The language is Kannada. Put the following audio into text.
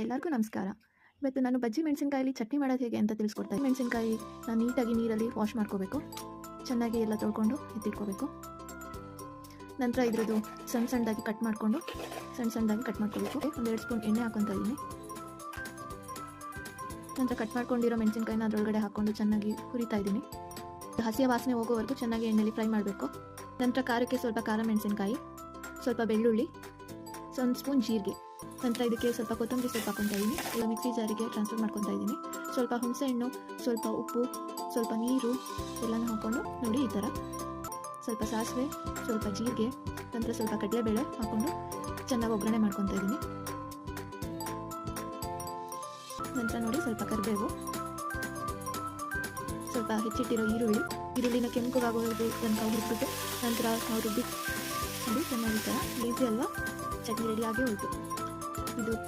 ಎಲ್ಲರಿಗೂ ನಮಸ್ಕಾರ. ಇವತ್ತು ನಾನು ಬಜ್ಜಿ ಮೆಣಸಿನಕಾಯಲ್ಲಿ ಚಟ್ನಿ ಮಾಡೋದು ಹೇಗೆ ಅಂತ ತಿಳಿಸ್ಕೊಡ್ತಾ ಇದ್ದೀನಿ. ಮೆಣಸಿನಕಾಯಿ ನಾನು ನೀಟಾಗಿ ನೀರಲ್ಲಿ ವಾಶ್ ಮಾಡ್ಕೋಬೇಕು. ಚೆನ್ನಾಗಿ ಎಲ್ಲ ತೊಳ್ಕೊಂಡು ಎತ್ತಿಟ್ಕೋಬೇಕು. ನಂತರ ಇದ್ರದ್ದು ಸಣ್ಣದಾಗಿ ಕಟ್ ಮಾಡ್ಕೋಬೇಕು. 1-2 ಸ್ಪೂನ್ ಎಣ್ಣೆ ಹಾಕೊತಾ ಇದ್ದೀನಿ. ನಂತರ ಕಟ್ ಮಾಡ್ಕೊಂಡಿರೋ ಮೆಣಸಿನಕಾಯಿನ ಅದರೊಳಗಡೆ ಹಾಕ್ಕೊಂಡು ಚೆನ್ನಾಗಿ ಹುರಿತಾ ಇದ್ದೀನಿ. ಹಸಿಯ ವಾಸನೆ ಹೋಗೋವರೆಗೂ ಚೆನ್ನಾಗಿ ಎಣ್ಣೆಯಲ್ಲಿ ಫ್ರೈ ಮಾಡಬೇಕು. ನಂತರ ಖಾರಕ್ಕೆ ಸ್ವಲ್ಪ ಖಾರ ಮೆಣಸಿನಕಾಯಿ, ಸ್ವಲ್ಪ ಬೆಳ್ಳುಳ್ಳಿ, 1 ಸ್ಪೂನ್ ಜೀರಿಗೆ, ನಂತರ ಇದಕ್ಕೆ ಸ್ವಲ್ಪ ಕೊತ್ತಂಬರಿ ಸೊಪ್ಪು ಹಾಕ್ಕೊತಾ ಇದ್ದೀನಿ. ಈಗ ಮಿಕ್ಸಿ ಜಾರಿಗೆ ಟ್ರಾನ್ಸ್ಫರ್ ಮಾಡ್ಕೊತಾ ಇದ್ದೀನಿ. ಸ್ವಲ್ಪ ಹುಣಸೆಹಣ್ಣು, ಸ್ವಲ್ಪ ಉಪ್ಪು, ಸ್ವಲ್ಪ ನೀರು ಎಲ್ಲನೂ ಹಾಕ್ಕೊಂಡು ನೋಡಿ ಈ ಥರ ಸ್ವಲ್ಪ ಸಾಸಿವೆ, ಸ್ವಲ್ಪ ಜೀರಿಗೆ, ನಂತರ ಸ್ವಲ್ಪ ಕಡಲೆಬೇಳೆ ಹಾಕ್ಕೊಂಡು ಚೆನ್ನಾಗಿ ಒಗ್ಗರಣೆ ಮಾಡ್ಕೊತಾ ಇದ್ದೀನಿ. ನಂತರ ನೋಡಿ ಸ್ವಲ್ಪ ಕರಿಬೇವು, ಸ್ವಲ್ಪ ಹೆಚ್ಚಿಟ್ಟಿರೋ ಈರುಳ್ಳಿನ ಕೆಂಪಗಾಗೋದು ತನಕ ಹುರಿದ್ಬಿಟ್ಟು ನಂತರ ನಾವು ರುಬ್ಬಿ ನೋಡಿ ಚೆನ್ನಾಗಿ ಈ ಥರ ಈಸಿ ಅಲ್ವಾ, ಚಟ್ನಿ ರೆಡಿ ಆಗೇ ಹೋಯಿತು. ಇದು